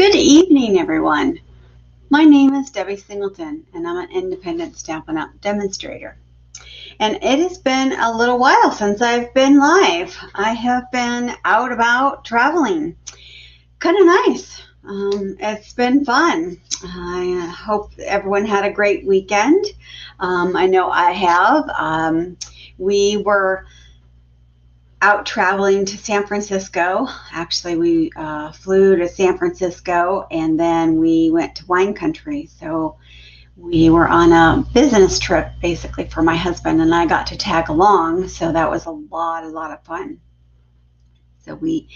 Good evening, everyone. My name is Debbie Singleton, and I'm an independent Stampin' Up! Demonstrator. And it has been a little while since I've been live. I have been out about traveling. Kind of nice. It's been fun. I hope everyone had a great weekend. I know I have. We were out traveling to San Francisco. Actually, we flew to San Francisco and then we went to wine country. So we were on a business trip basically for my husband, and I got to tag along. So that was a lot of fun. So we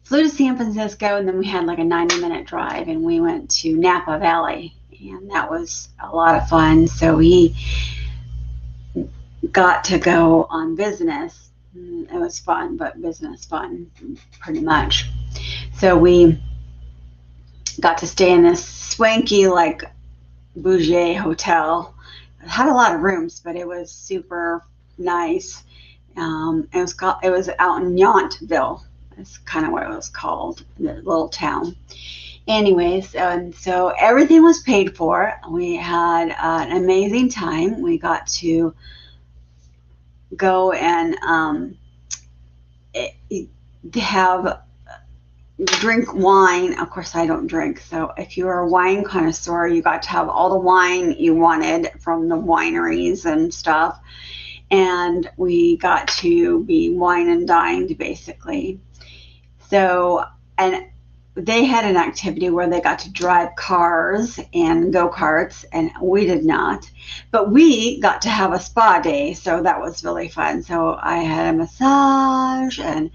flew to San Francisco and then we had like a 90-minute drive and we went to Napa Valley, and that was a lot of fun. So we got to go on business. It was fun, but business fun, pretty much. So we got to stay in this swanky, like, bougie hotel. It had a lot of rooms, but it was super nice. It was out in Yountville. That's kind of what it was called, the little town. Anyways, and so everything was paid for. We had an amazing time. We got to go and drink wine. Of course, I don't drink, so if you're a wine connoisseur, you got to have all the wine you wanted from the wineries and stuff, and we got to be wine and dined basically. So, and they had an activity where they got to drive cars and go-karts, and we did not. But we got to have a spa day, so that was really fun. So I had a massage and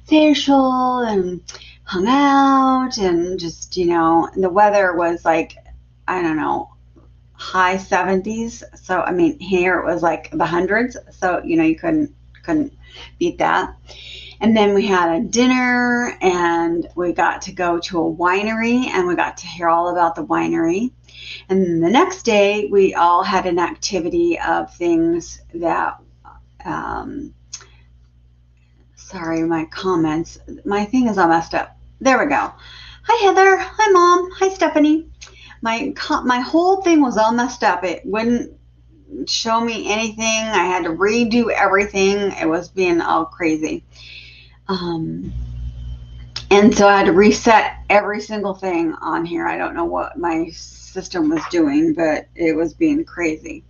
facial and hung out, and just, you know, the weather was like, I don't know, high 70s. So, I mean, here it was like the hundreds. So, you know, you couldn't beat that. And then we had a dinner, and we got to go to a winery, and we got to hear all about the winery. And then the next day, we all had an activity of things that, sorry, my comments, my thing is all messed up. There we go. Hi, Heather. Hi, Mom. Hi, Stephanie. My whole thing was all messed up. It wouldn't show me anything. I had to redo everything. It was being all crazy. And so I had to reset every single thing on here. I don't know what my system was doing, but it was being crazy.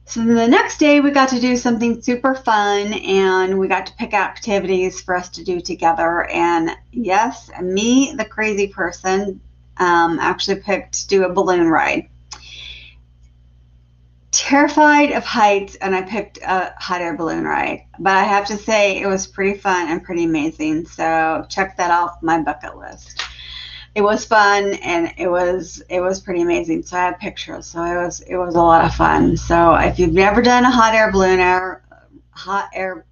So the next day we got to do something super fun, and we got to pick activities for us to do together. And yes, me, the crazy person, actually picked to do a balloon ride. Terrified of heights, and I picked a hot air balloon ride, but I have to say it was pretty fun and pretty amazing. So check that off my bucket list. It was fun, and it was pretty amazing. So I have pictures. So it was a lot of fun. So if you've never done a hot air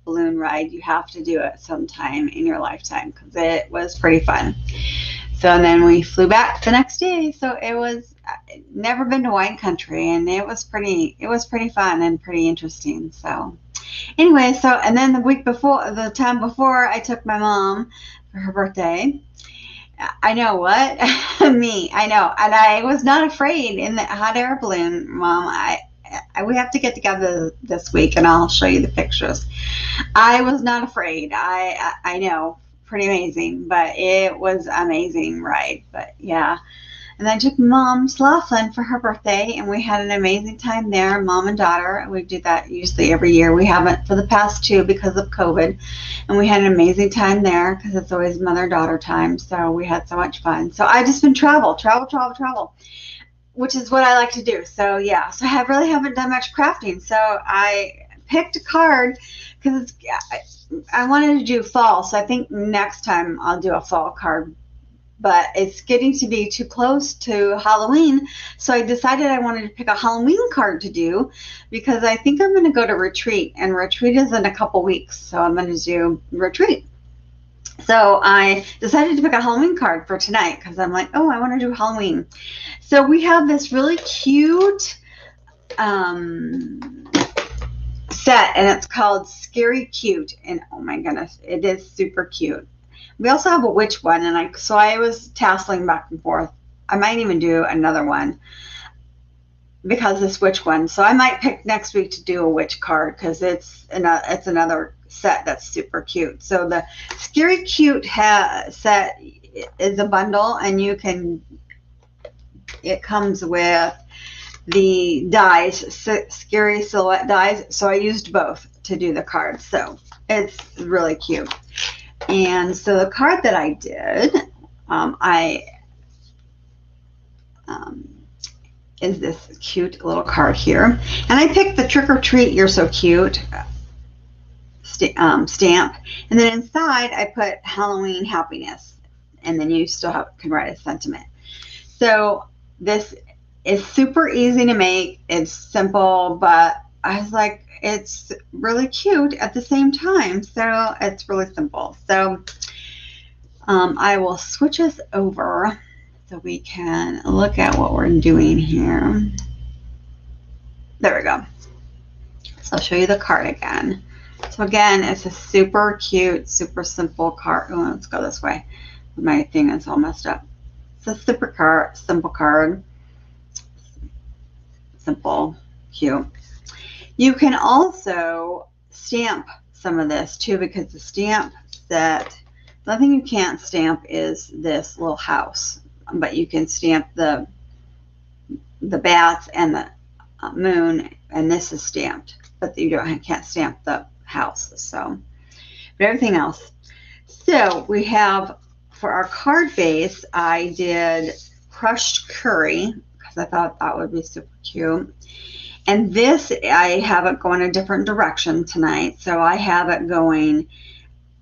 balloon ride, you have to do it sometime in your lifetime, because it was pretty fun. So, and then we flew back the next day. So it was, never been to wine country, and it was pretty fun and pretty interesting. So anyway, so, and then the time before, I took my mom for her birthday. I know what? Me, I know. And I was not afraid in the hot air balloon, Mom. We have to get together this week, and I'll show you the pictures. I was not afraid. I know. Pretty amazing, but it was amazing ride. But yeah, and then I took Mom to Laughlin for her birthday, and we had an amazing time there, mom and daughter. And we do that usually every year. We haven't for the past two because of COVID, and we had an amazing time there because it's always mother-daughter time. So we had so much fun. So I just been travel, which is what I like to do. So yeah, so I really haven't done much crafting. So I picked a card because I wanted to do fall, so I think next time I'll do a fall card, but it's getting to be too close to Halloween, so I decided I wanted to pick a Halloween card to do, because I think I'm going to go to retreat, and retreat is in a couple weeks, so I'm going to do retreat. So I decided to pick a Halloween card for tonight, because I'm like, oh, I want to do Halloween. So we have this really cute set, and it's called Scary Cute, and oh my goodness, it is super cute. We also have a witch one, and I was tasseling back and forth. I might even do another one because this witch one. So I might pick next week to do a witch card because it's another set that's super cute. So the Scary Cute set is a bundle, and it comes with the dies, Scary Silhouette dies. So I used both to do the cards. So it's really cute. And so the card that I did, is this cute little card here. And I picked the Trick or Treat, You're So Cute stamp. And then inside I put Halloween Happiness. And then you still can write a sentiment. So this is super easy to make. It's simple, but I was like, it's really cute at the same time. So it's really simple. So I will switch us over so we can look at what we're doing here. There we go. So I'll show you the card again. So again, it's a super cute, super simple card. Oh, let's go this way. My thing is all messed up. It's a simple card, simple, cute. You can also stamp some of this too, because the stamp set, the thing you can't stamp is this little house, but you can stamp the bats and the moon, and this is stamped, but you can't stamp the house. So, but everything else. So we have, for our card base, I did crushed curry because I thought that would be super cute. And this, I have it going a different direction tonight. So I have it going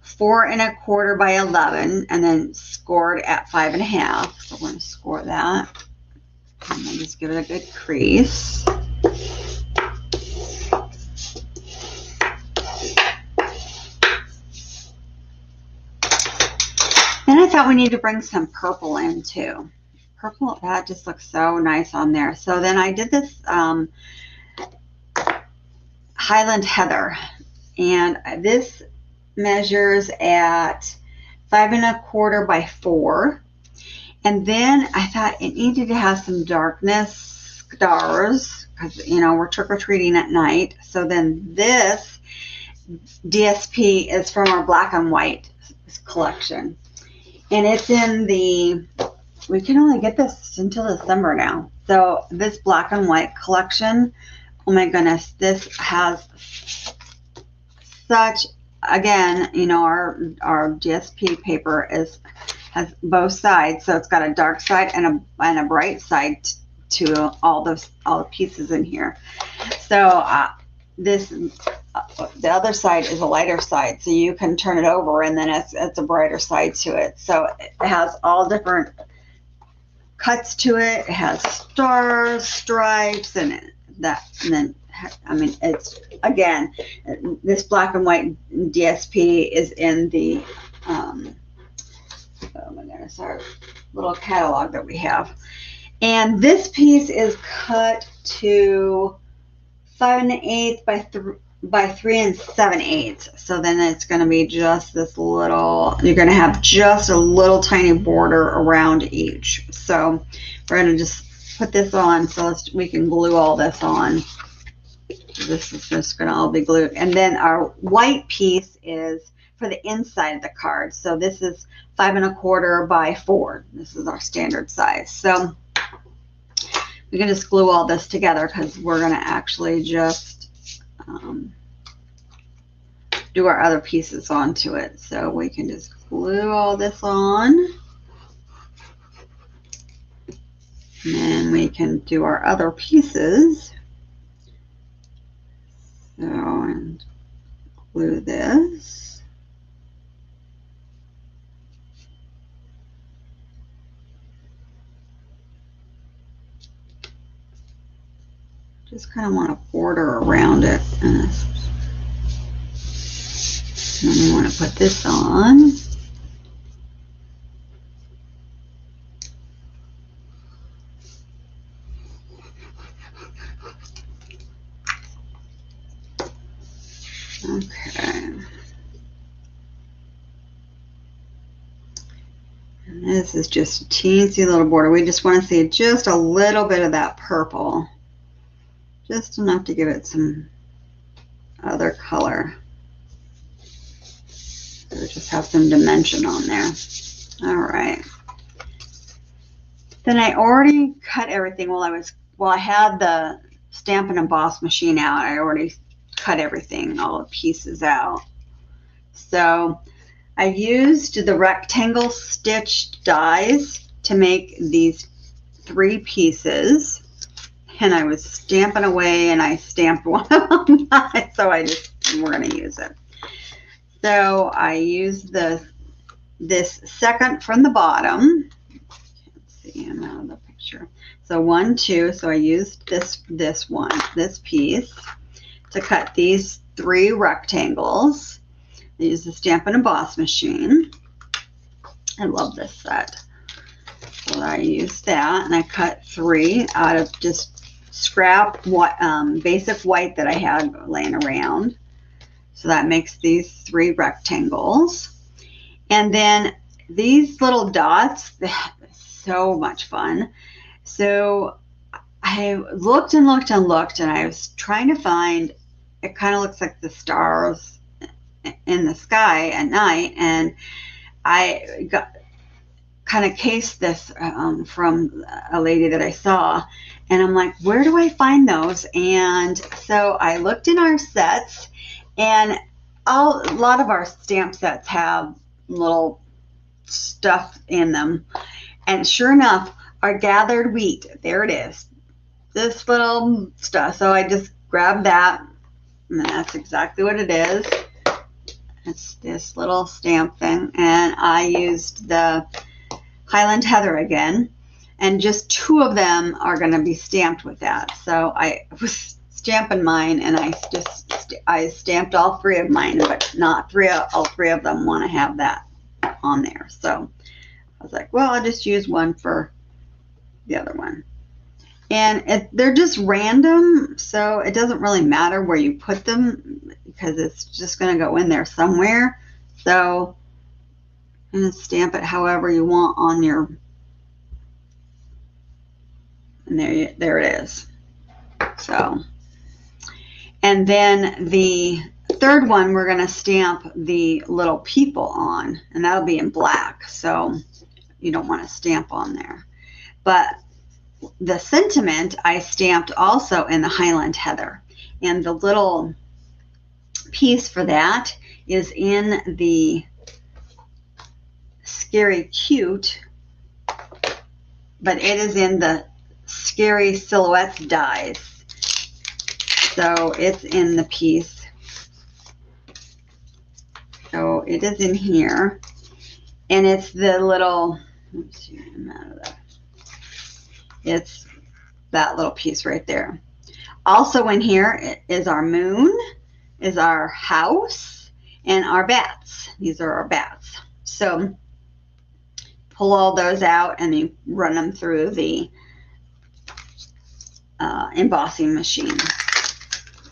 4 1/4 by 11 and then scored at 5 1/2. So we're going to score that. And then just give it a good crease. Then I thought we need to bring some purple in too. Purple, that just looks so nice on there. So then I did this Highland Heather, and this measures at 5 1/4 by 4. And then I thought it needed to have some darkness stars because, you know, we're trick-or-treating at night. So then this DSP is from our black and white collection. And it's in the, we can only get this until December now. So this black and white collection, oh my goodness, this has such, again, you know, our DSP paper has both sides. So it's got a dark side and a bright side to all the pieces in here. So the other side is a lighter side, so you can turn it over and then it's a brighter side to it. So it has all different cuts to it. It has stars, stripes, and then I mean, it's, again, this black and white DSP is in the oh my goodness, our little catalog that we have. And this piece is cut to 5 1/8 by 3 7/8. So then it's going to be just this little, you're going to have just a little tiny border around each. So we're going to just put this on, so we can glue all this on. This is just going to all be glued. And then our white piece is for the inside of the card. So this is 5 1/4 by 4. This is our standard size. So we can just glue all this together because we're going to actually just do our other pieces onto it. So we can just glue all this on. And then we can do our other pieces. So, and glue this. Just kind of want to border around it. And then we want to put this on. Okay. This is just a teensy little border. We just want to see just a little bit of that purple. Just enough to give it some other color. So just have some dimension on there. All right. Then I already cut everything while I had the Stamp and Emboss machine out. I already cut everything, all the pieces out. So I used the Rectangle Stitched Dies to make these 3 pieces. And I was stamping away, and I stamped one of them. So we're going to use it. So I used this second from the bottom. Can't see, I'm out of the picture. So 1, 2. So I used this piece to cut these 3 rectangles. I used the Stamp and Emboss machine. I love this set. So I used that, and I cut 3 out of just scrap basic white that I had laying around. So that makes these 3 rectangles. And then these little dots, so much fun. So I looked and looked and looked, and I was trying to find, it kind of looks like the stars in the sky at night. And I kind of cased this from a lady that I saw. And I'm like, where do I find those? And so I looked in our sets, and a lot of our stamp sets have little stuff in them. And sure enough, our gathered wheat, there it is. This little stuff. So I just grabbed that, and that's exactly what it is. It's this little stamp thing. And I used the Highland Heather again. And just 2 of them are going to be stamped with that. So I was stamping mine, and I stamped all 3 of mine, but not all 3 of them want to have that on there. So I was like, well, I'll just use one for the other one. And they're just random, so it doesn't really matter where you put them, because it's just going to go in there somewhere. So I'm going to stamp it however you want on your, and there it is. So, and then the 3rd one, we're going to stamp the little people on, and that'll be in black, so you don't want to stamp on there. But the sentiment I stamped also in the Highland Heather, and the little piece for that is in the Scary Cute, but it is in the Scary Silhouettes dies. So it's in the piece. So it is in here. And it's the little, let's see, I'm out of that. It's that little piece right there. Also in here is our moon, is our house, and our bats. These are our bats. So pull all those out, and you run them through the embossing machine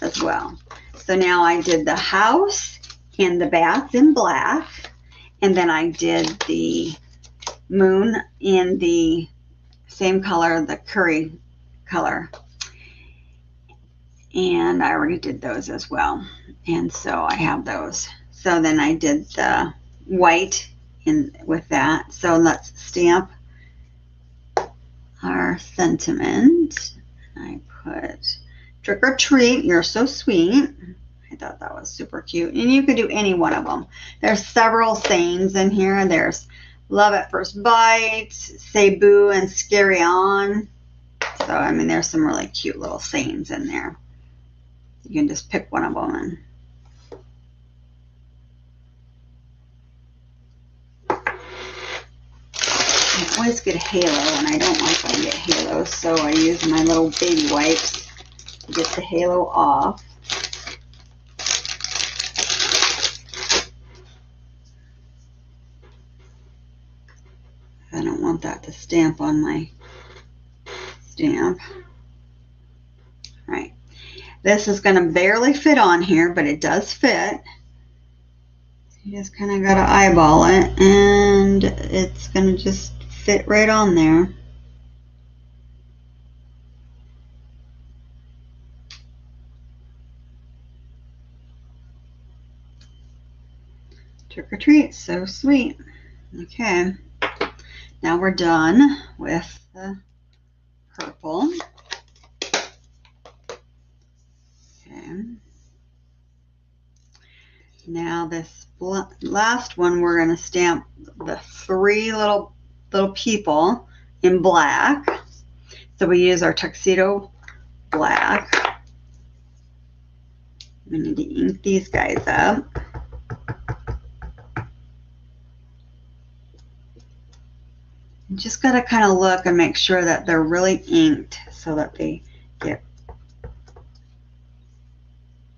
as well. So now I did the house and the bats in black, and then I did the moon in the same color, the curry color, and I already did those as well, and so I have those. So then I did the white in with that. So let's stamp our sentiment. I put trick or treat, you're so sweet. I thought that was super cute, and you could do any one of them. There's several sayings in here. There's love at first bite, say boo, and scary on. So I mean, there's some really cute little sayings in there. You can just pick one of them and I always get a halo, and I don't like when I get halos, so I use my little baby wipes to get the halo off. I don't want that to stamp on my stamp. All right. This is going to barely fit on here, but it does fit. You just kind of got to eyeball it, and it's going to just fit right on there. Trick or treat, so sweet. Okay, now we're done with the purple. Okay. Now this last one, we're going to stamp the 3 little people in black. So we use our tuxedo black. We need to ink these guys up. You just got to kind of look and make sure that they're really inked so that they get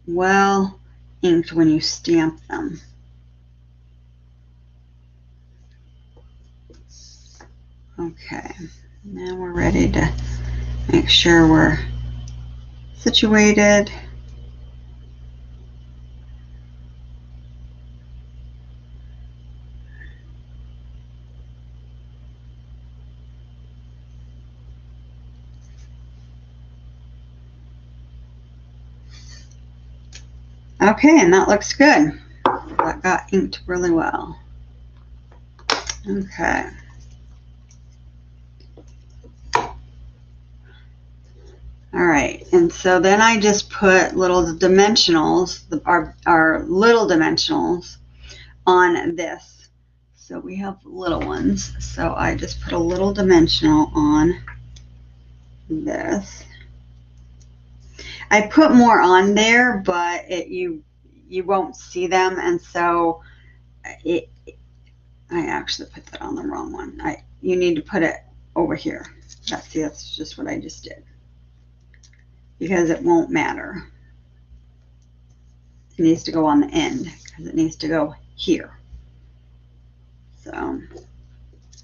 well inked when you stamp them. Okay, now we're ready to make sure we're situated. Okay, and that looks good. That got inked really well. Okay. All right, and so then I just put little dimensionals, our little dimensionals on this. So we have little ones. So I just put a little dimensional on this. I put more on there, but you won't see them, and so I actually put that on the wrong one. You need to put it over here. That's just what I just did, because it won't matter. It needs to go on the end because it needs to go here. So,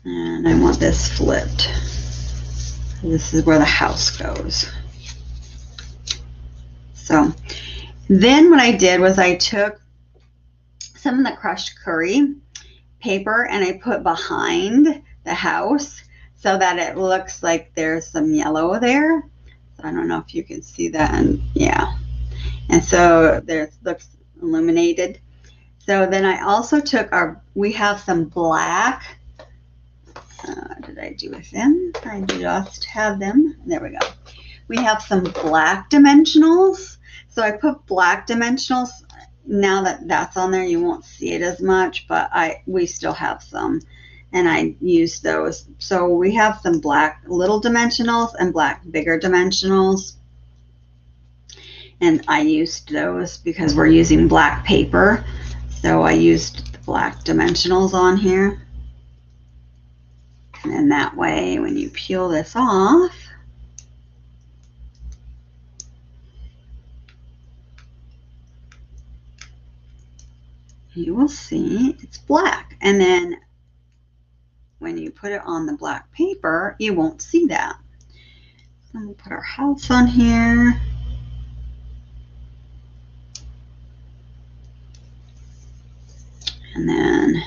and I want this flipped. This is where the house goes. So then what I did was I took some of the crushed curry paper and I put behind the house so that it looks like there's some yellow there. I don't know if you can see that. And yeah. And so there looks illuminated. So then I also took we have some black. Did I do with them? I just have them. There we go. We have some black dimensionals. So I put black dimensionals. Now that that's on there, you won't see it as much, but we still have some, and I used those. So we have some black little dimensionals and black bigger dimensionals, and I used those because we're using black paper. So I used the black dimensionals on here, and then that way when you peel this off, you will see it's black. And then when you put it on the black paper, you won't see that. So we'll put our house on here. And then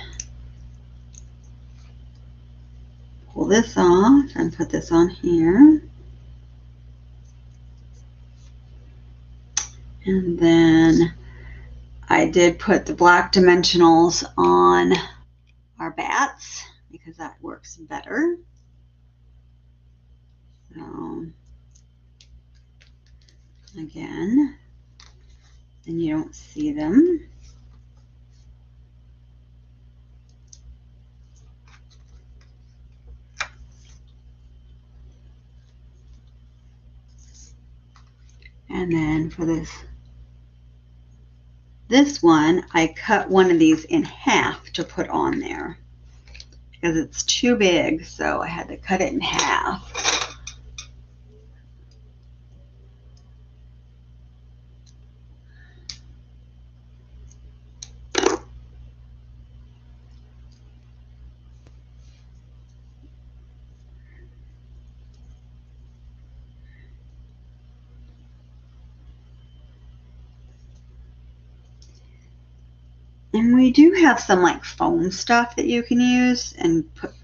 pull this off and put this on here. And then I did put the black dimensionals on our bats because that works better. So again, and you don't see them. And then for this one, I cut one of these in half to put on there because it's too big, so I had to cut it in half. And we do have some like foam stuff that you can use and put,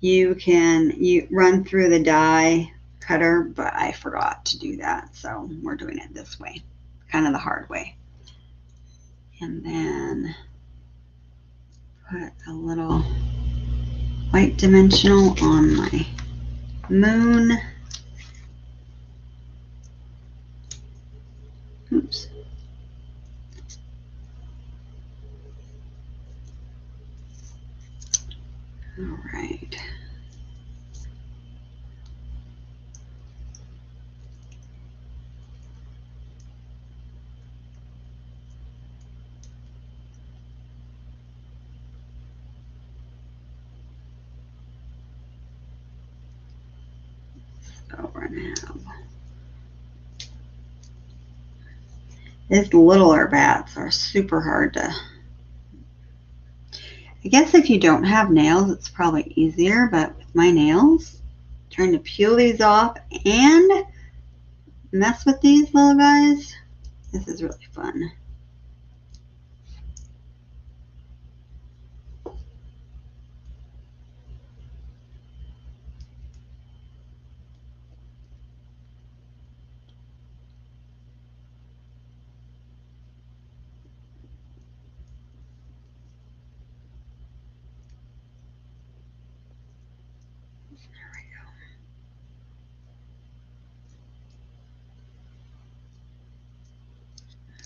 you run through the die cutter, but I forgot to do that. So we're doing it this way, kind of the hard way. And then put a little white dimensional on my moon. Oops. All right. So we're gonna have these littler bats are super hard to. I guess if you don't have nails, it's probably easier, but with my nails, trying to peel these off and mess with these little guys, this is really fun.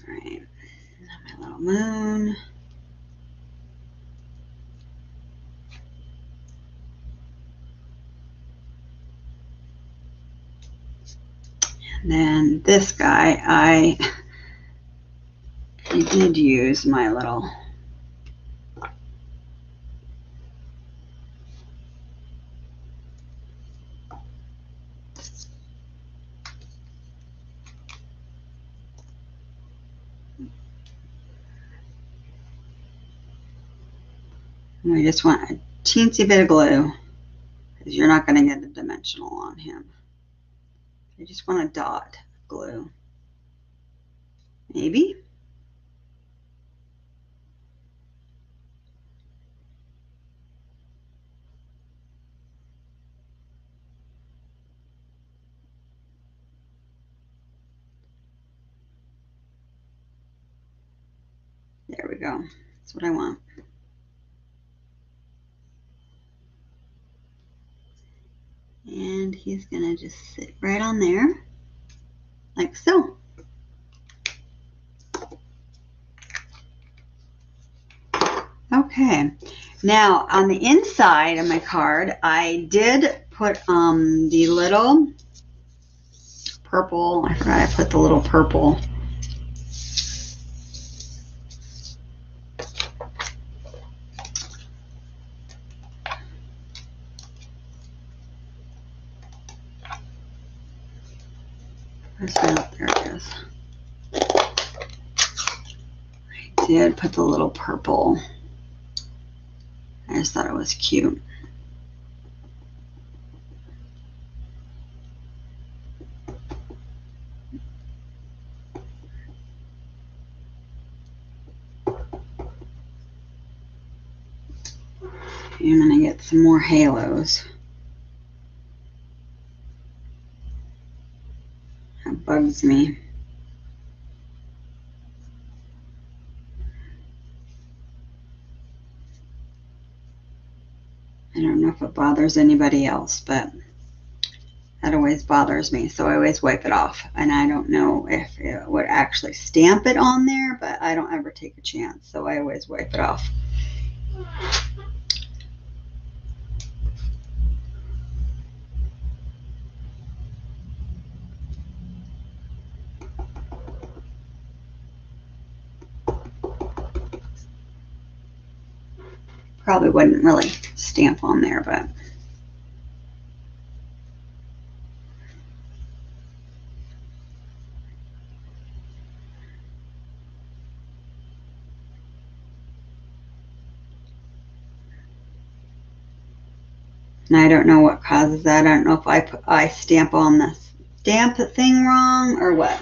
All right, now my little moon. And then this guy, I did use my little we just want a teensy bit of glue because you're not going to get a dimensional on him. I just want a dot of glue. Maybe. There we go. That's what I want. And he's going to just sit right on there, like so. Okay, now on the inside of my card, I did put the little purple, I forgot I put the little purple. There it is. I did put the little purple. I just thought it was cute. I'm going to get some more halos. That bugs me. I don't know if it bothers anybody else, but that always bothers me. So I always wipe it off. And I don't know if it would actually stamp it on there, but I don't ever take a chance. So I always wipe it off. Probably wouldn't really stamp on there, but and I don't know what causes that. I don't know if I stamp on the stamp thing wrong or what.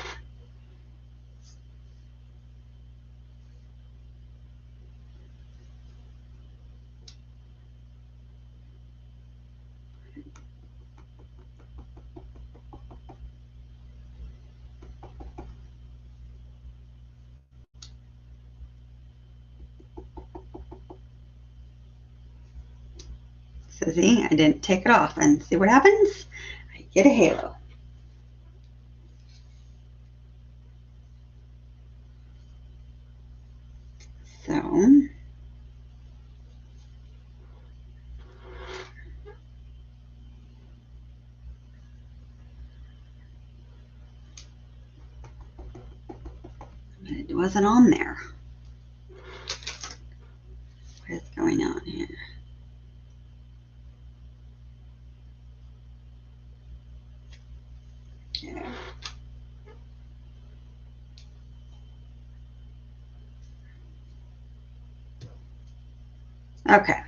So see, I didn't take it off, and see what happens? I get a halo. So it wasn't on there. What is going on here? Okay. Okay.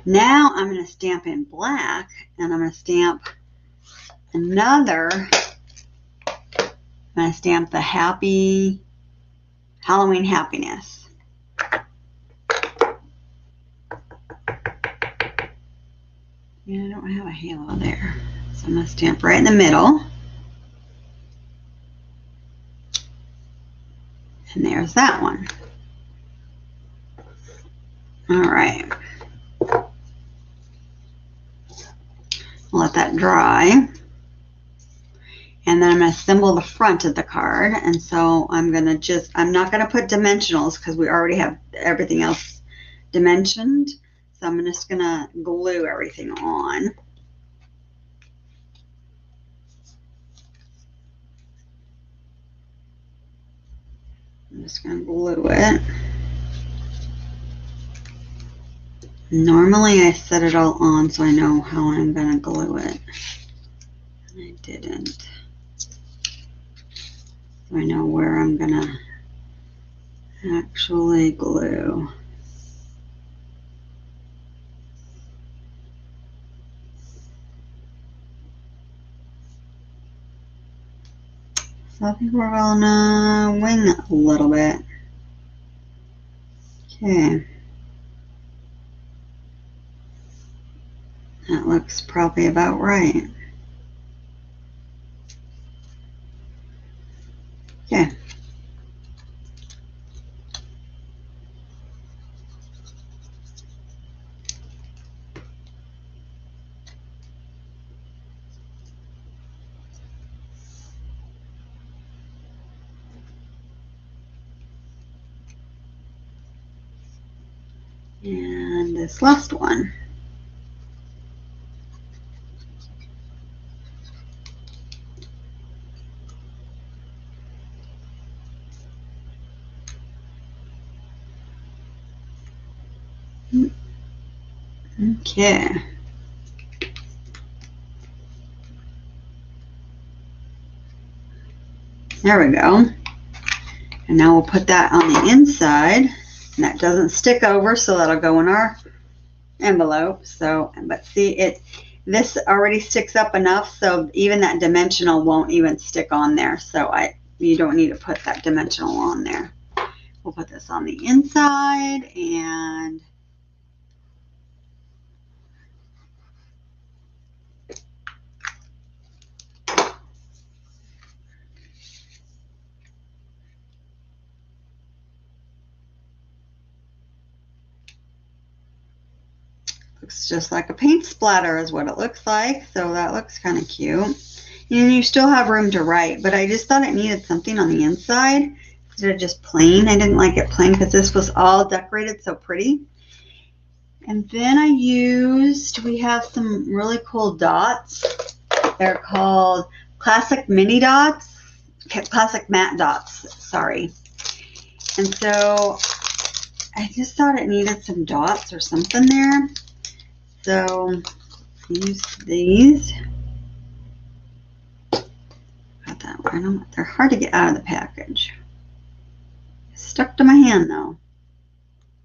Now I'm going to stamp in black, and I'm going to stamp another. I'm going to stamp the Happy Halloween Happiness. Yeah, I don't have a halo there. So I'm going to stamp right in the middle. And there's that one. All right. I'll let that dry. And then I'm going to assemble the front of the card. And so I'm going to I'm not going to put dimensionals because we already have everything else dimensioned. So I'm just going to glue everything on. I'm just going to glue it. Normally I set it all on so I know how I'm going to glue it. And I didn't. So I know where I'm going to actually glue. So I think we're going to wing it a little bit. Okay. That looks probably about right. Okay. And this last one. Okay. There we go. And now we'll put that on the inside. And that doesn't stick over, so that'll go in our envelope. So, but see, this already sticks up enough, so even that dimensional won't even stick on there. So you don't need to put that dimensional on there. We'll put this on the inside, and looks just like a paint splatter is what it looks like. So that looks kind of cute. And you still have room to write, but I just thought it needed something on the inside instead of just plain. I didn't like it plain because this was all decorated so pretty. And then we have some really cool dots. They're called classic mini dots, classic matte dots, sorry. And so I just thought it needed some dots or something there. So use these. Got that one. They're hard to get out of the package. Stuck to my hand though.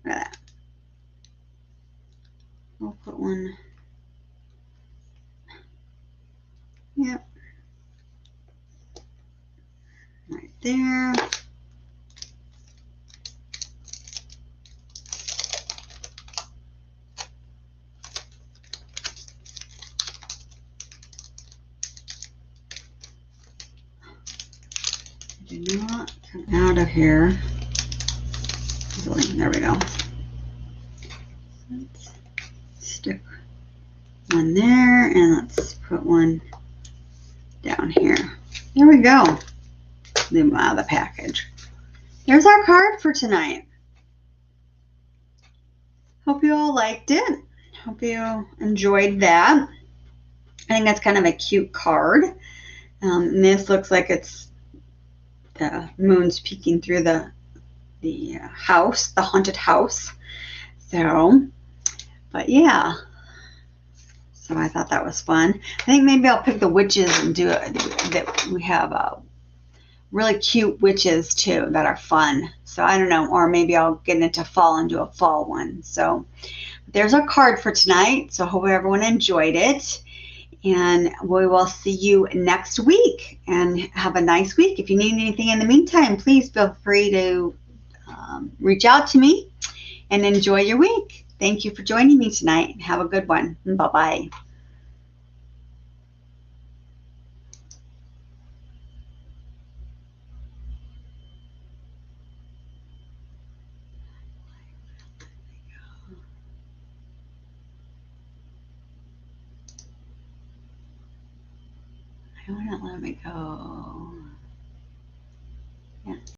Look at that. We'll put one. Yep. Right there. Do not come out of here. There we go. Let's stick one there, and let's put one down here. There we go. Leave them out of the package. There's our card for tonight. Hope you all liked it. Hope you enjoyed that. I think that's kind of a cute card. And this looks like it's the moon's peeking through the house, the haunted house. So, but yeah. So I thought that was fun. I think maybe I'll pick the witches and do it. That we have really cute witches too that are fun. So I don't know, or maybe I'll get into fall and do a fall one. So there's our card for tonight. So I hope everyone enjoyed it. And we will see you next week. And have a nice week. If you need anything in the meantime, please feel free to reach out to me. And enjoy your week. Thank you for joining me tonight. Have a good one. Bye-bye. I won't let me go. Yeah.